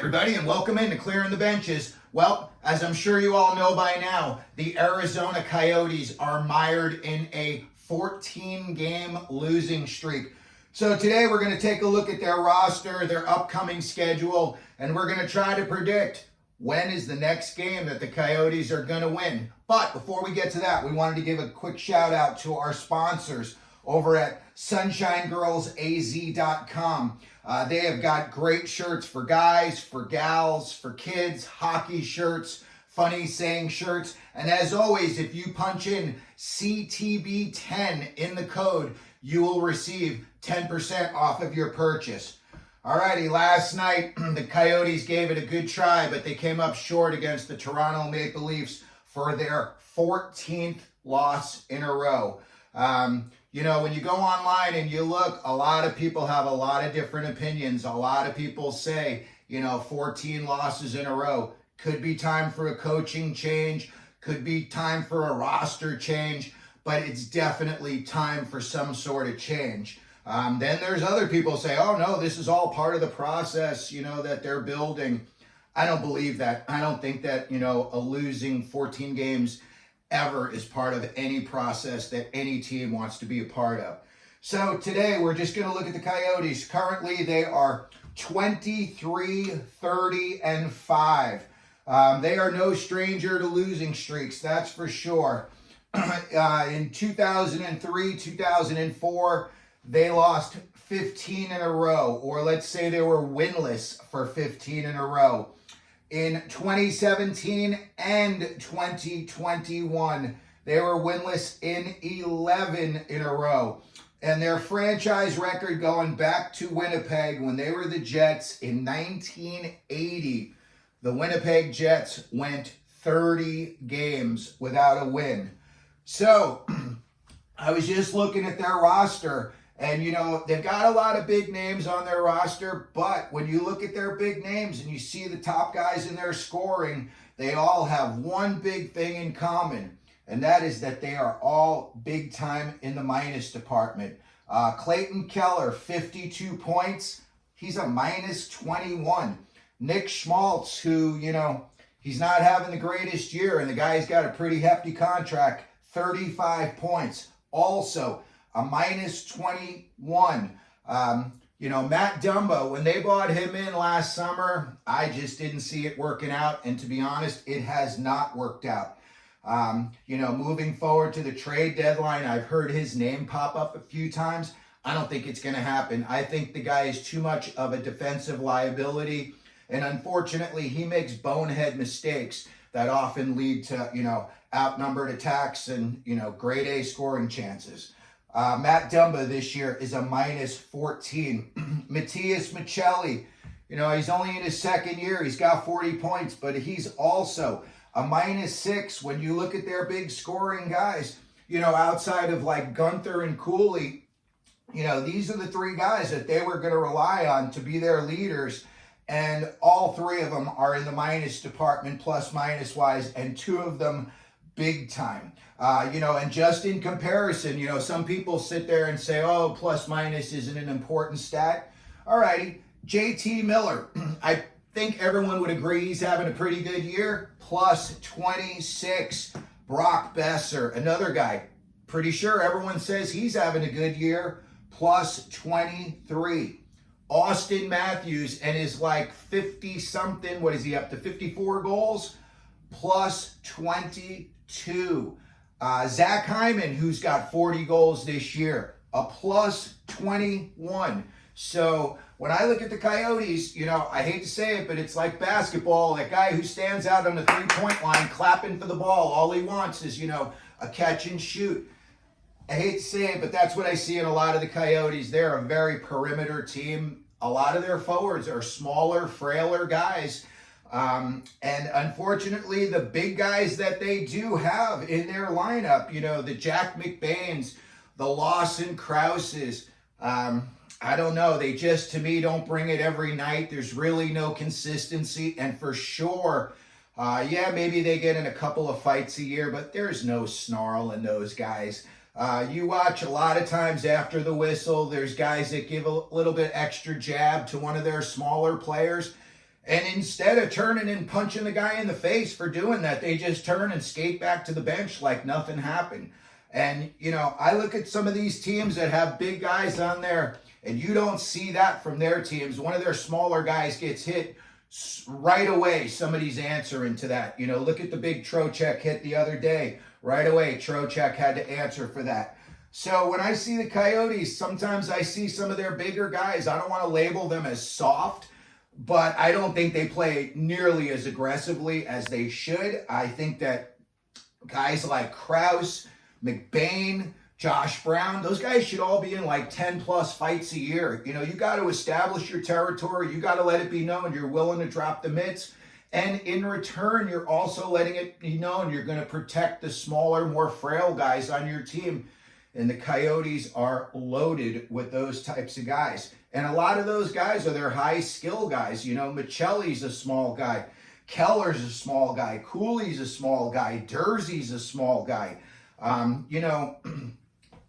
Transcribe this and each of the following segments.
everybody, and welcome into Clearing the Benches. Well, as I'm sure you all know by now, the Arizona Coyotes are mired in a 14-game losing streak. So today we're going to take a look at their roster, their upcoming schedule, and we're going to try to predict when is the next game that the Coyotes are going to win. But before we get to that, we wanted to give a quick shout out to our sponsors over at sunshinegirlsaz.com. They have got great shirts for guys, for gals, for kids, hockey shirts, funny saying shirts. And as always, if you punch in CTB10 in the code, you will receive 10% off of your purchase. Alrighty, last night the Coyotes gave it a good try, but they came up short against the Toronto Maple Leafs for their 14th loss in a row. When you go online and you look, a lot of people have a lot of different opinions. A lot of people say, 14 losses in a row. Could be time for a coaching change. Could be time for a roster change. But it's definitely time for some sort of change. Then there's other people say, oh no, this is all part of the process, that they're building. I don't believe that. I don't think that, a losing 14 games ever is part of any process that any team wants to be a part of. So today we're just going to look at the Coyotes. Currently they are 23-30-5. They are no stranger to losing streaks, that's for sure. In 2003, 2004, they lost 15 in a row, or let's say they were winless for 15 in a row. In 2017 and 2021, they were winless in 11 in a row. And their franchise record going back to Winnipeg when they were the Jets in 1980, the Winnipeg Jets went 30 games without a win. So I was just looking at their roster, and they've got a lot of big names on their roster, but when you look at their big names and you see the top guys in their scoring, they all have one big thing in common, and that is that they are all big time in the minus department. Clayton Keller, 52 points. He's a minus 21. Nick Schmaltz, who, he's not having the greatest year, and the guy's got a pretty hefty contract, 35 points. Also, a minus 21. Matt Dumba, when they brought him in last summer, I just didn't see it working out. And to be honest, it has not worked out. Moving forward to the trade deadline, I've heard his name pop up a few times. I don't think it's going to happen. I think the guy is too much of a defensive liability. And unfortunately, he makes bonehead mistakes that often lead to, outnumbered attacks and, grade A scoring chances. Matt Dumba this year is a minus 14. Matthias Michelli, he's only in his second year. He's got 40 points, but he's also a minus 6. When you look at their big scoring guys, outside of like Gunther and Cooley, these are the three guys that they were going to rely on to be their leaders. And all three of them are in the minus department, plus minus wise, and two of them big time. And just in comparison, some people sit there and say, oh, plus minus isn't an important stat. All righty, JT Miller, I think everyone would agree he's having a pretty good year, plus 26. Brock Besser, another guy, pretty sure everyone says he's having a good year, plus 23. Austin Matthews and his 50-something, what is he up to, 54 goals, plus 22. Zach Hyman, who's got 40 goals this year, a plus 21. So when I look at the Coyotes, I hate to say it, but it's like basketball. That guy who stands out on the three-point line clapping for the ball, all he wants is, a catch and shoot. I hate to say it, but that's what I see in a lot of the Coyotes. They're a very perimeter team. A lot of their forwards are smaller, frailer guys. And unfortunately, the big guys that they do have in their lineup, the Jack McBains, the Lawson Krauses, I don't know. They just, to me, don't bring it every night. There's really no consistency. And for sure, maybe they get in a couple of fights a year, but there's no snarl in those guys. You watch a lot of times after the whistle, there's guys that give a little bit extra jab to one of their smaller players. And instead of turning and punching the guy in the face for doing that, they just turn and skate back to the bench like nothing happened. And, I look at some of these teams that have big guys on there, and you don't see that from their teams. One of their smaller guys gets hit right away. Somebody's answering to that. Look at the big Trocheck hit the other day. Right away, Trocheck had to answer for that. So when I see the Coyotes, sometimes I see some of their bigger guys. I don't want to label them as soft, but I don't think they play nearly as aggressively as they should. I think that guys like Krause, McBain, Josh Brown, those guys should all be in like 10 plus fights a year. You got to establish your territory. You got to let it be known you're willing to drop the mitts. And in return, you're also letting it be known you're going to protect the smaller, more frail guys on your team. And the Coyotes are loaded with those types of guys. And a lot of those guys are their high skill guys. Michelli's a small guy. Keller's a small guy. Cooley's a small guy. Durzee's a small guy.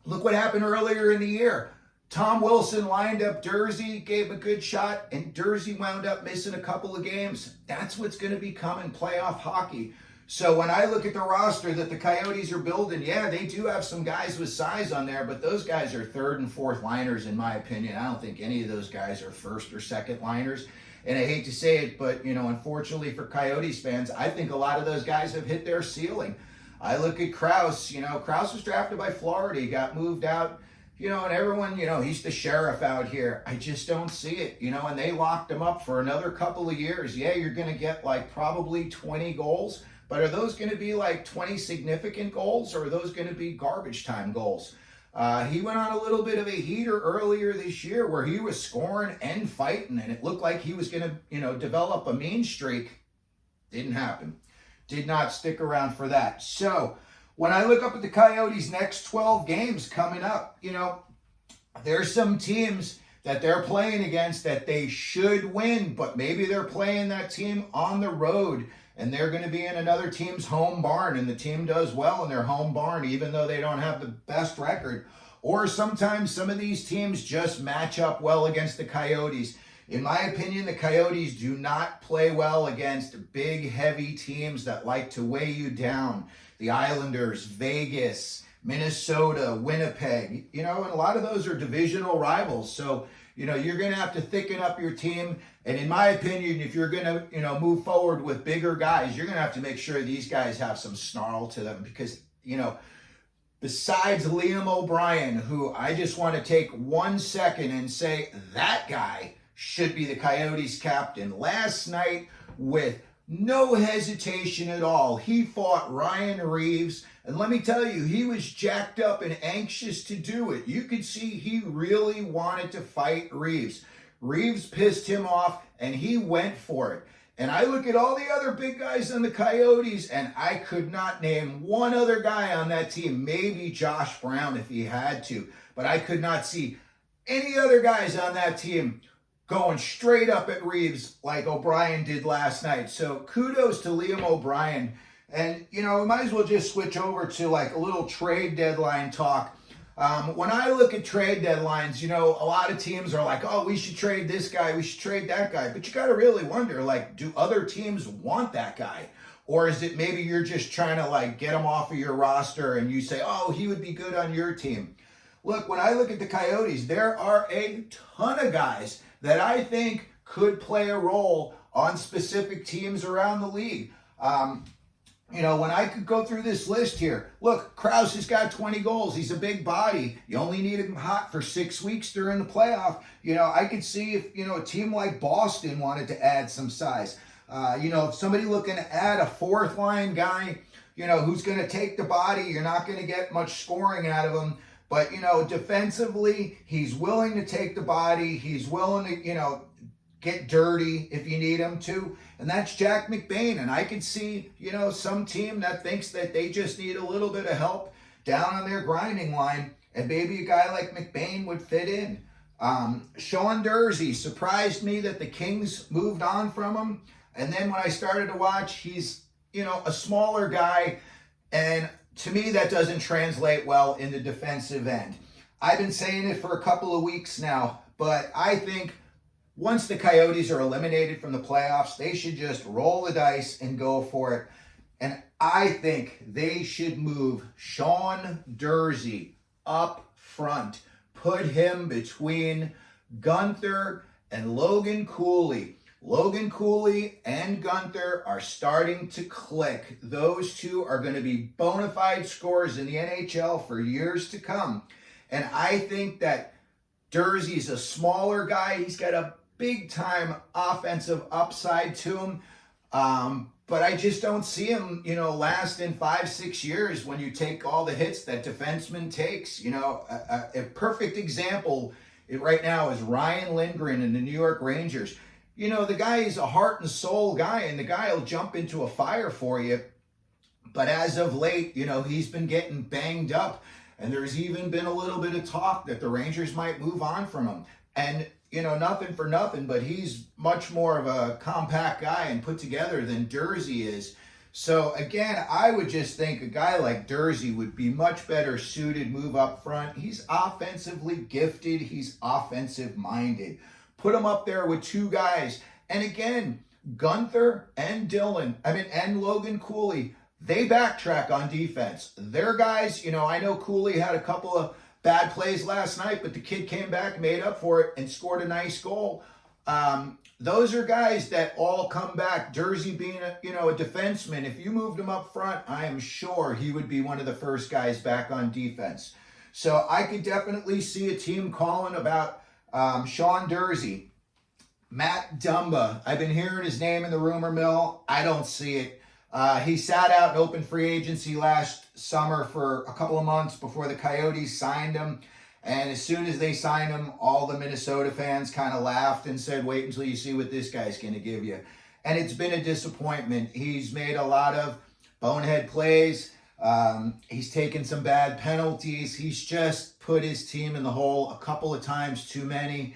Look what happened earlier in the year. Tom Wilson lined up Durze, gave a good shot, and Durze wound up missing a couple of games. That's what's going to become in playoff hockey. So when I look at the roster that the Coyotes are building, yeah, they do have some guys with size on there, but those guys are third and fourth liners in my opinion. I don't think any of those guys are first or second liners. And I hate to say it, but, unfortunately for Coyotes fans, I think a lot of those guys have hit their ceiling. I look at Krause. Krause was drafted by Florida. He got moved out, and everyone, he's the sheriff out here. I just don't see it, and they locked him up for another couple of years. Yeah, you're going to get like probably 20 goals. But are those going to be like 20 significant goals, or are those going to be garbage time goals? He went on a little bit of a heater earlier this year where he was scoring and fighting, and it looked like he was going to, develop a mean streak. Didn't happen. Did not stick around for that. So when I look up at the Coyotes' next 12 games coming up, there's some teams that they're playing against that they should win, but maybe they're playing that team on the road. And they're going to be in another team's home barn, and the team does well in their home barn, even though they don't have the best record. Or sometimes some of these teams just match up well against the Coyotes. In my opinion, the Coyotes do not play well against big, heavy teams that like to weigh you down. The Islanders, Vegas, Minnesota, Winnipeg, and a lot of those are divisional rivals. So, you're going to have to thicken up your team. And in my opinion, if you're going to, move forward with bigger guys, you're going to have to make sure these guys have some snarl to them because, besides Liam O'Brien, who I just want to take 1 second and say that guy should be the Coyotes captain. Last night, with no hesitation at all, he fought Ryan Reeves. And let me tell you, he was jacked up and anxious to do it. You could see he really wanted to fight Reeves. Reeves pissed him off, and he went for it. And I look at all the other big guys on the Coyotes, and I could not name one other guy on that team. Maybe Josh Brown if he had to. But I could not see any other guys on that team going straight up at Reeves like O'Brien did last night. So kudos to Liam O'Brien. And, we might as well just switch over to like a little trade deadline talk. When I look at trade deadlines, a lot of teams are like, oh, we should trade this guy, we should trade that guy. But you got to really wonder, like, do other teams want that guy? Or is it maybe you're just trying to like get him off of your roster and you say, oh, he would be good on your team? Look, when I look at the Coyotes, there are a ton of guys that I think could play a role on specific teams around the league. When I could go through this list here, look, Krause has got 20 goals. He's a big body. You only need him hot for 6 weeks during the playoff. I could see if, a team like Boston wanted to add some size. If somebody looking to add a fourth line guy, who's going to take the body, you're not going to get much scoring out of him. But, defensively, he's willing to take the body. He's willing to, get dirty if you need him to. And that's Jack McBain. And I could see, some team that thinks that they just need a little bit of help down on their grinding line. And maybe a guy like McBain would fit in. Sean Durze surprised me that the Kings moved on from him. And then when I started to watch, he's, a smaller guy. And to me, that doesn't translate well in the defensive end. I've been saying it for a couple of weeks now, but I think once the Coyotes are eliminated from the playoffs, they should just roll the dice and go for it. And I think they should move Sean Durzi up front. Put him between Gunther and Logan Cooley. Logan Cooley and Gunther are starting to click. Those two are going to be bona fide scorers in the NHL for years to come. And I think that Durzi's a smaller guy. He's got a big-time offensive upside to him. But I just don't see him, last in 5-6 years when you take all the hits that defenseman takes. A perfect example right now is Ryan Lindgren in the New York Rangers. The guy is a heart and soul guy, and the guy will jump into a fire for you. But as of late, he's been getting banged up, and there's even been a little bit of talk that the Rangers might move on from him. And, nothing for nothing, but he's much more of a compact guy and put together than Durzi is. So, again, I would just think a guy like Durzi would be much better suited, move up front. He's offensively gifted. He's offensive-minded. Put him up there with two guys. And, again, Gunther and Logan Cooley, they backtrack on defense. Their guys, I know Cooley had a couple of bad plays last night, but the kid came back, made up for it, and scored a nice goal. Those are guys that all come back. Durzi being a defenseman, if you moved him up front, I am sure he would be one of the first guys back on defense. So I could definitely see a team calling about Sean Durzi. Matt Dumba, I've been hearing his name in the rumor mill. I don't see it. He sat out in open free agency last summer for a couple of months before the Coyotes signed him. And as soon as they signed him, all the Minnesota fans kind of laughed and said, wait until you see what this guy's going to give you. And it's been a disappointment. He's made a lot of bonehead plays. He's taken some bad penalties. He's just put his team in the hole a couple of times too many.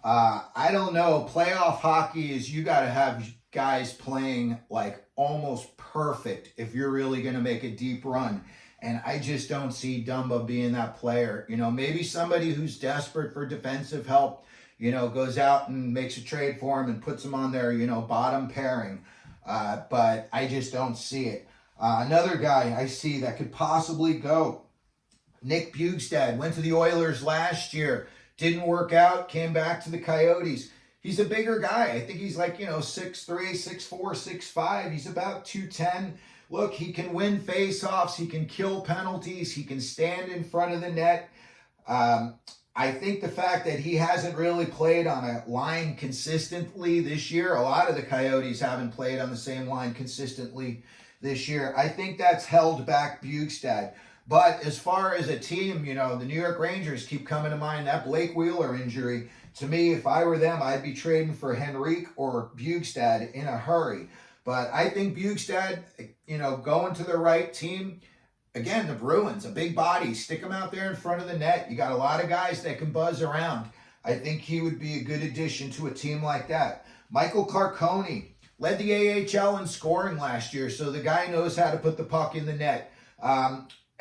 I don't know. Playoff hockey is you got to have guys playing like almost perfect if you're really going to make a deep run. And I just don't see Dumba being that player. Maybe somebody who's desperate for defensive help, goes out and makes a trade for him and puts him on their, bottom pairing. But I just don't see it. Another guy I see that could possibly go, Nick Bjugstad, went to the Oilers last year, didn't work out, came back to the Coyotes. He's a bigger guy. I think he's like, 6'3", 6'4", 6'5". He's about 210. Look, he can win faceoffs. He can kill penalties. He can stand in front of the net. I think the fact that he hasn't really played on a line consistently this year, a lot of the Coyotes haven't played on the same line consistently this year. I think that's held back Bjugstad. But as far as a team, the New York Rangers keep coming to mind. That Blake Wheeler injury, to me, if I were them, I'd be trading for Henrique or Bjugstad in a hurry. But I think Bjugstad, going to the right team, again, the Bruins, a big body, stick him out there in front of the net. You got a lot of guys that can buzz around. I think he would be a good addition to a team like that. Michael Carcone led the AHL in scoring last year, so the guy knows how to put the puck in the net.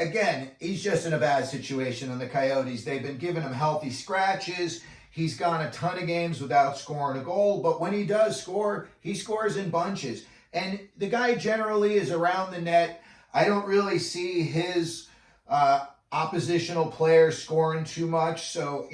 Again, he's just in a bad situation on the Coyotes. They've been giving him healthy scratches. He's gone a ton of games without scoring a goal, but when he does score, he scores in bunches. And the guy generally is around the net. I don't really see his oppositional players scoring too much. So,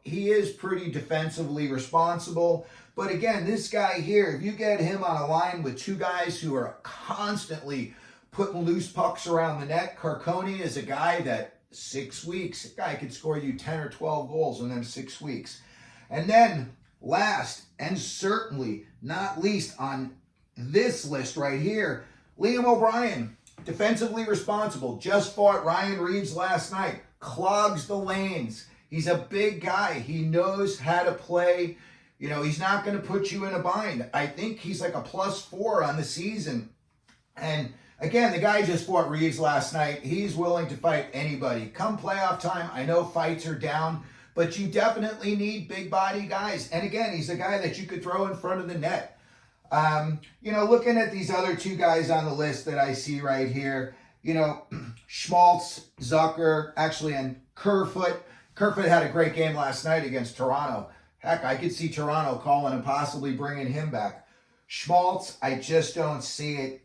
he is pretty defensively responsible. But again, this guy here, if you get him on a line with two guys who are constantly putting loose pucks around the net, Carcone is a guy that 6 weeks, a guy could score you 10 or 12 goals in them 6 weeks. And then last and certainly not least on this list right here, Liam O'Brien, defensively responsible, just fought Ryan Reeves last night, clogs the lanes. He's a big guy. He knows how to play. He's not going to put you in a bind. I think he's like a +4 on the season. And again, the guy just fought Reeves last night. He's willing to fight anybody. Come playoff time, I know fights are down, but you definitely need big body guys. And again, he's a guy that you could throw in front of the net. Looking at these other two guys on the list that I see right here, Schmaltz, Zucker, and Kerfoot. Kerfoot had a great game last night against Toronto. Heck, I could see Toronto calling and possibly bringing him back. Schmaltz, I just don't see it.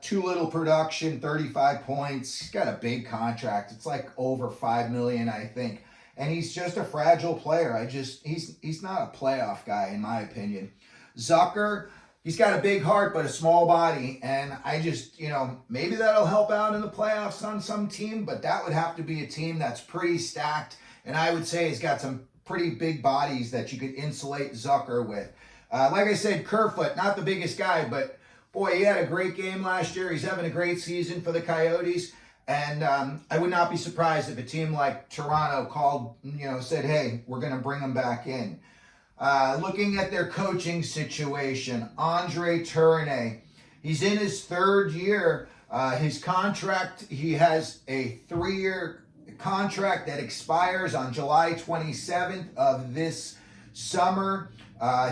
Too little production, 35 points. He's got a big contract. It's like over $5 million, I think. And he's just a fragile player. He's not a playoff guy, in my opinion. Zucker, he's got a big heart but a small body. And I just, maybe that'll help out in the playoffs on some team, but that would have to be a team that's pretty stacked. And I would say he's got some pretty big bodies that you could insulate Zucker with. Like I said, Kerfoot, not the biggest guy, but boy, he had a great game last year. He's having a great season for the Coyotes. And I would not be surprised if a team like Toronto called, said, hey, we're going to bring him back in. Looking at their coaching situation, Andre Tourigny, he's in his third year. His contract, he has a 3-year contract that expires on July 27th of this summer.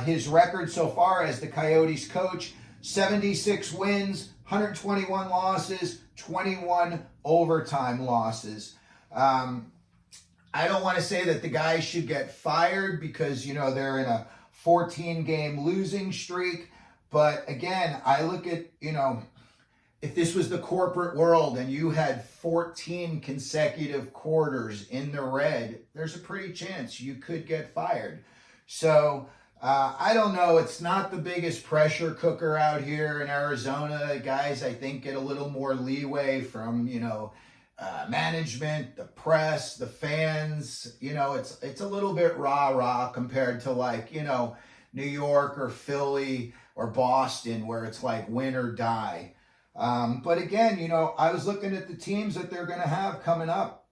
His record so far as the Coyotes coach, 76 wins, 121 losses, 21 overtime losses. I don't want to say that the guy should get fired because, they're in a 14-game losing streak. But again, I look at, if this was the corporate world and you had 14 consecutive quarters in the red, there's a pretty chance you could get fired. So I don't know. It's not the biggest pressure cooker out here in Arizona. Guys, I think, get a little more leeway from, management, the press, the fans. It's a little bit rah-rah compared to like, New York or Philly or Boston where it's like win or die. But again, I was looking at the teams that they're going to have coming up.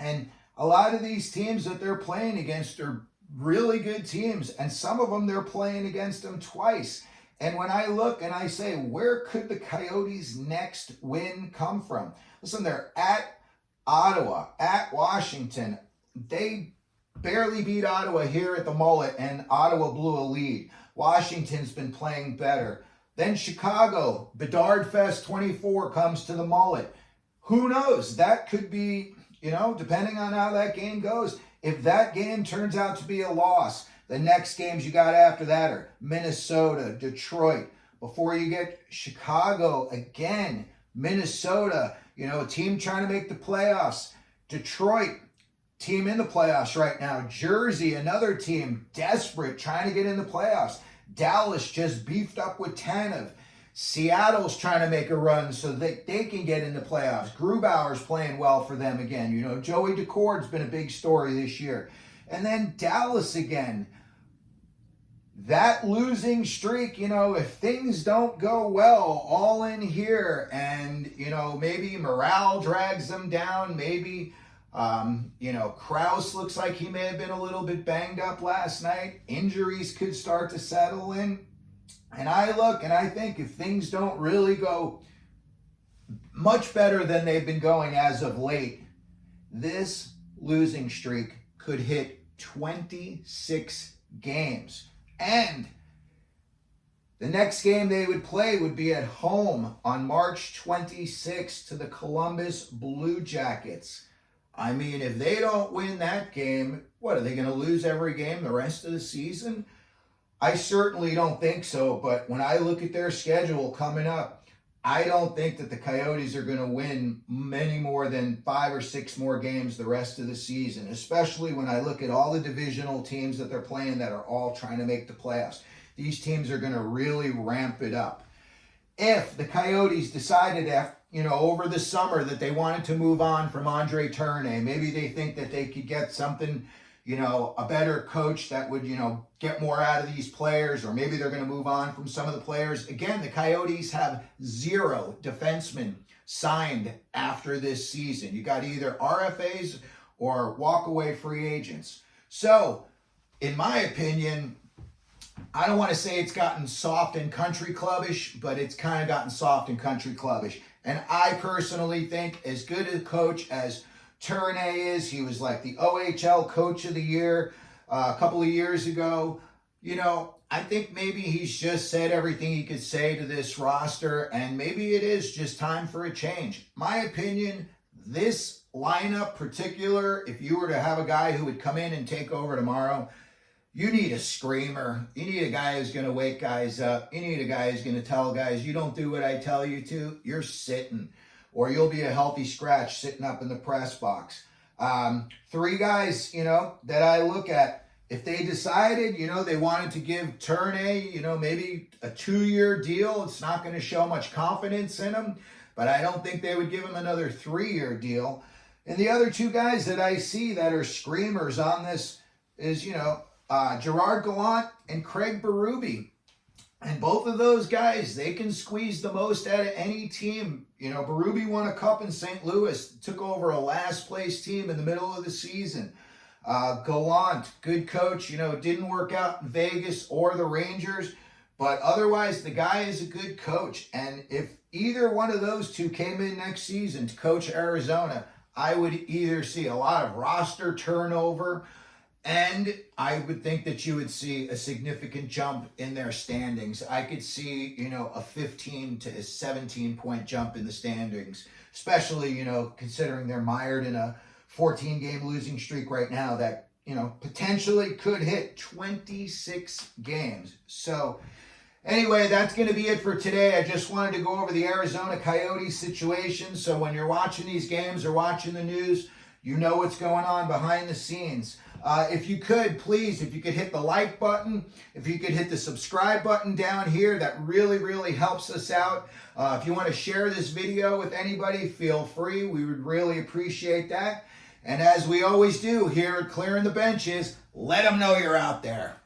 And a lot of these teams that they're playing against are really good teams, and some of them they're playing against them twice. And when I look and I say, where could the Coyotes' next win come from? Listen, they're at Ottawa, at Washington. They barely beat Ottawa here at the Mullet, and Ottawa blew a lead. Washington's been playing better. Then Chicago, Bedard Fest 24 comes to the Mullet. Who knows? That could be, depending on how that game goes. If that game turns out to be a loss, the next games you got after that are Minnesota, Detroit. Before you get Chicago again, Minnesota, a team trying to make the playoffs. Detroit, team in the playoffs right now. Jersey, another team desperate, trying to get in the playoffs. Dallas just beefed up with Tanev. Seattle's trying to make a run so that they can get in the playoffs. Grubauer's playing well for them again. Joey Decord's been a big story this year. And then Dallas again. That losing streak, if things don't go well all in here and, maybe morale drags them down, maybe, Krause looks like he may have been a little bit banged up last night. Injuries could start to settle in. And I look and I think if things don't really go much better than they've been going as of late, this losing streak could hit 26 games. And the next game they would play would be at home on March 26th to the Columbus Blue Jackets. I mean, if they don't win that game, what, are they going to lose every game the rest of the season? I certainly don't think so, but when I look at their schedule coming up, I don't think that the Coyotes are going to win many more than 5 or 6 more games the rest of the season, especially when I look at all the divisional teams that they're playing that are all trying to make the playoffs. These teams are going to really ramp it up. If the Coyotes decided over the summer that they wanted to move on from Andre Tourigny, maybe they think that they could get something, a better coach that would, get more out of these players, or maybe they're going to move on from some of the players. Again, the Coyotes have 0 defensemen signed after this season. You got either RFAs or walk-away free agents. So, in my opinion, I don't want to say it's gotten soft and country clubbish, but it's kind of gotten soft and country clubbish. And I personally think as good a coach as Tourigny is, he was like the OHL Coach of the Year a couple of years ago. I think maybe he's just said everything he could say to this roster, and maybe it is just time for a change. My opinion, this lineup particular, if you were to have a guy who would come in and take over tomorrow, You need a screamer. You need a guy who's going to wake guys up. You need a guy who's going to tell guys, you don't do what I tell you to, you're sitting. Or you'll be a healthy scratch sitting up in the press box. 3 guys, that I look at, if they decided, they wanted to give Turney, maybe a 2-year deal, it's not going to show much confidence in him, but I don't think they would give him another 3-year deal. And the other 2 guys that I see that are screamers on this is, Gerard Gallant and Craig Berube. And both of those guys, they can squeeze the most out of any team. Berube won a cup in St. Louis, took over a last-place team in the middle of the season. Gallant, good coach, didn't work out in Vegas or the Rangers, but otherwise the guy is a good coach. And if either one of those 2 came in next season to coach Arizona, I would either see a lot of roster turnover, and I would think that you would see a significant jump in their standings. I could see, a 15 to 17 point jump in the standings, especially, considering they're mired in a 14-game losing streak right now that, potentially could hit 26 games. So anyway, that's going to be it for today. I just wanted to go over the Arizona Coyotes situation. So when you're watching these games or watching the news, you know what's going on behind the scenes. If you could, please, if you could hit the like button, if you could hit the subscribe button down here, that really, really helps us out. If you want to share this video with anybody, feel free. We would really appreciate that. And as we always do here at Clearing the Benches, let them know you're out there.